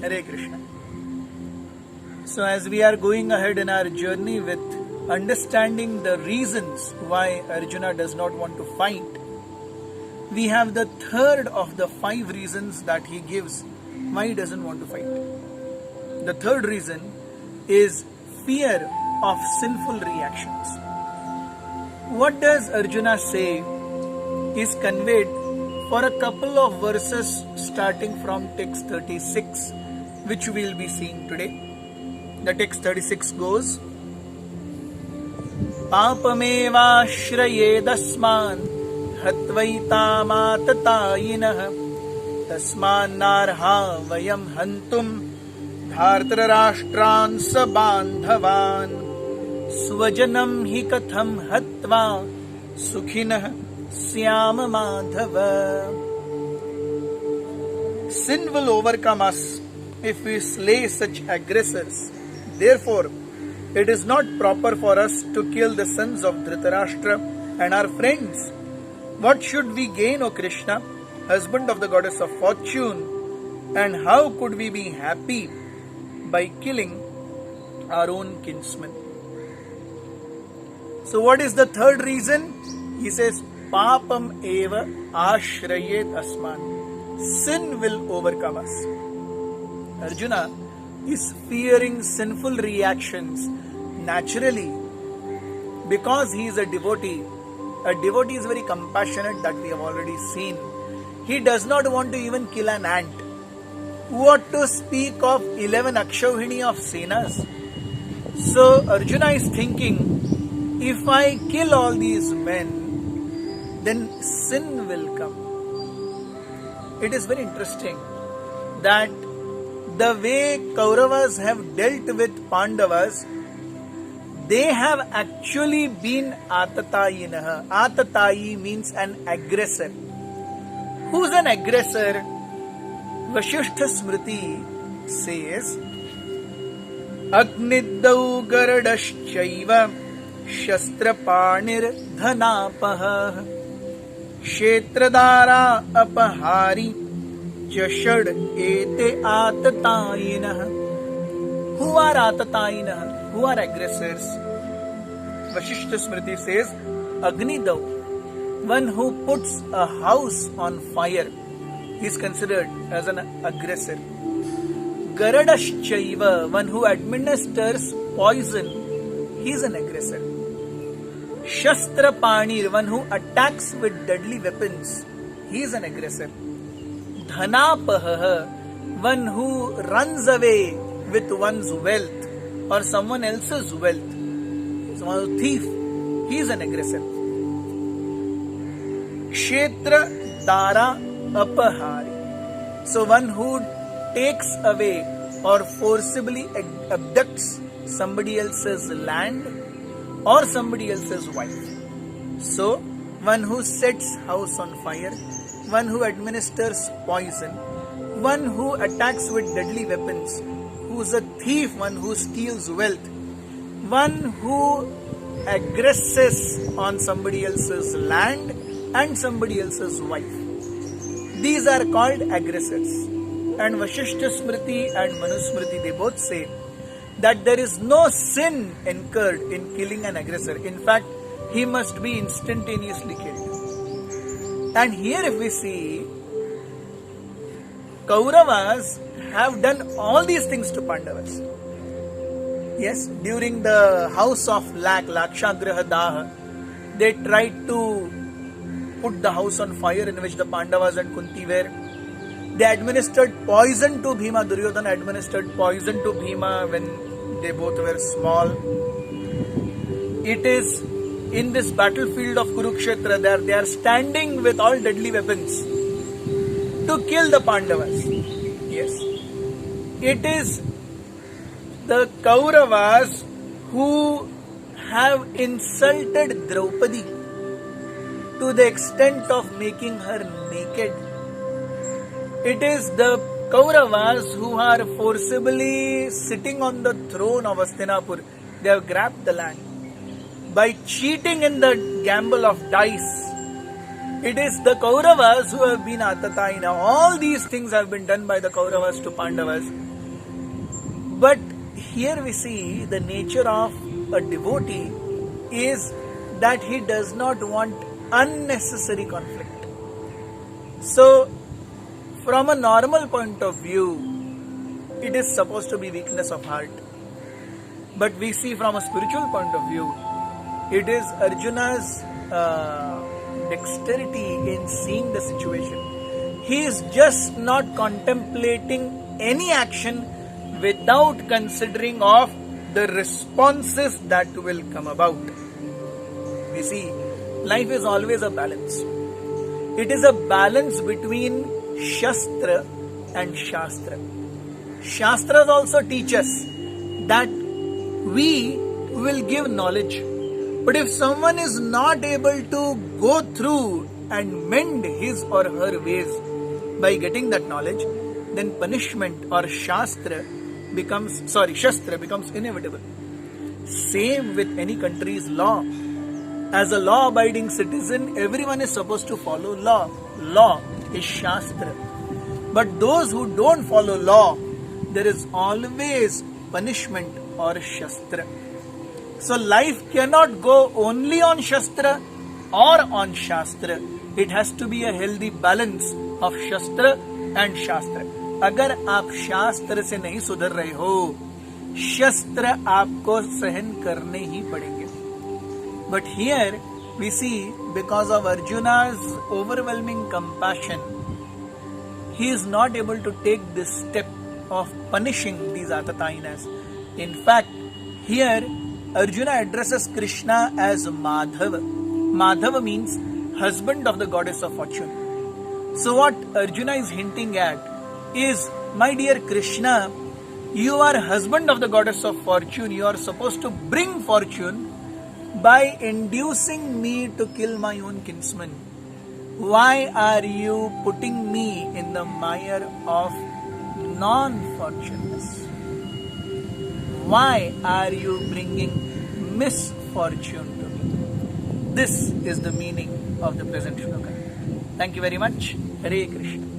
Hare Krishna. So as we are going ahead in our journey with understanding the reasons why Arjuna does not want to fight, we have the third of the 5 reasons that he gives why he doesn't want to fight. The third reason is fear of sinful reactions. What does Arjuna say is conveyed for a couple of verses starting from text 36, which we will be seeing today. The text 36 goes, Papamevashrayedasman hatvaitamaatatayinah tasmannarha vayam hantum dhartarashtran sabandhavan swajanam hi katham hatva sukhinah syama madhava. Sin will overcome us if we slay such aggressors. Therefore, it is not proper for us to kill the sons of Dhritarashtra and our friends. What should we gain, O Krishna, husband of the goddess of fortune? And how could we be happy by killing our own kinsmen? So what is the third reason? He says, Papam eva ashrayet asman. Sin will overcome us. Arjuna is fearing sinful reactions naturally because he is a devotee. A devotee is very compassionate, that we have already seen. He does not want to even kill an ant. What to speak of 11 Akshauhini of Senas? So Arjuna is thinking, if I kill all these men, then sin will come. It is very interesting that the way Kauravas have dealt with Pandavas, they have actually been atatayinah. Atatayi means an aggressor. Who's an aggressor? Vasishtha Smriti says, Agniddau garadashchaiva shastrapanir dhanapah kshetradara apahari Jashad ete atatayinah. Who are atatayinah? Who are aggressors? Vasishtha Smriti says, Agnidav, one who puts a house on fire, is considered as an aggressor. Garadashchaiva, one who administers poison, he is an aggressor. Shastra Panir, one who attacks with deadly weapons, he is an aggressor. Dhanapah, one who runs away with one's wealth or someone else's wealth, someone thief, he is an aggressor. Kshetra Dara Apahari, so one who takes away or forcibly abducts somebody else's land or somebody else's wife. So one who sets house on fire, one who administers poison, one who attacks with deadly weapons, who is a thief, one who steals wealth, one who aggresses on somebody else's land and somebody else's wife. These are called aggressors. And Vasishtha Smriti and Manusmriti, they both say that there is no sin incurred in killing an aggressor. In fact, he must be instantaneously killed. And here if we see, Kauravas have done all these things to Pandavas. Yes, during the house of Lakshagraha Daha, they tried to put the house on fire in which the Pandavas and Kunti were. They administered poison to Bhima. Duryodhana administered poison to Bhima when they both were small. It is in this battlefield of Kurukshetra that they are standing with all deadly weapons to kill the Pandavas. Yes. It is the Kauravas who have insulted Draupadi to the extent of making her naked. It is the Kauravas who are forcibly sitting on the throne of Hastinapur. They have grabbed the land. By cheating in the gamble of dice, it is the Kauravas who have been Atatayina. All these things have been done by the Kauravas to Pandavas. But here we see the nature of a devotee is that he does not want unnecessary conflict. So, from a normal point of view, it is supposed to be weakness of heart. But we see from a spiritual point of view, it is Arjuna's dexterity in seeing the situation. He is just not contemplating any action without considering of the responses that will come about. We see, life is always a balance. It is a balance between Shastra and Shastra. Shastras also teach us that we will give knowledge. But if someone is not able to go through and mend his or her ways by getting that knowledge, then punishment or Shastra becomes inevitable. Same with any country's law. As a law-abiding citizen, everyone is supposed to follow law. Law is Shastra. But those who don't follow law, there is always punishment or Shastra. So life cannot go only on Shastra or on Shastra. It has to be a healthy balance of Shastra and Shastra. अगर आप शास्त्र से नहीं सुधर रहे हो, शस्त्र आपको सहन करने ही पड़ेंगे. But here we see, because of Arjuna's overwhelming compassion, he is not able to take this step of punishing these Atatayinas. In fact, here Arjuna addresses Krishna as Madhava. Madhava means husband of the goddess of fortune. So what Arjuna is hinting at is, my dear Krishna, you are husband of the goddess of fortune. You are supposed to bring fortune by inducing me to kill my own kinsman. Why are you putting me in the mire of non-fortunes? Why are you bringing misfortune to me? This is the meaning of the present shloka. Thank you very much. Hare Krishna.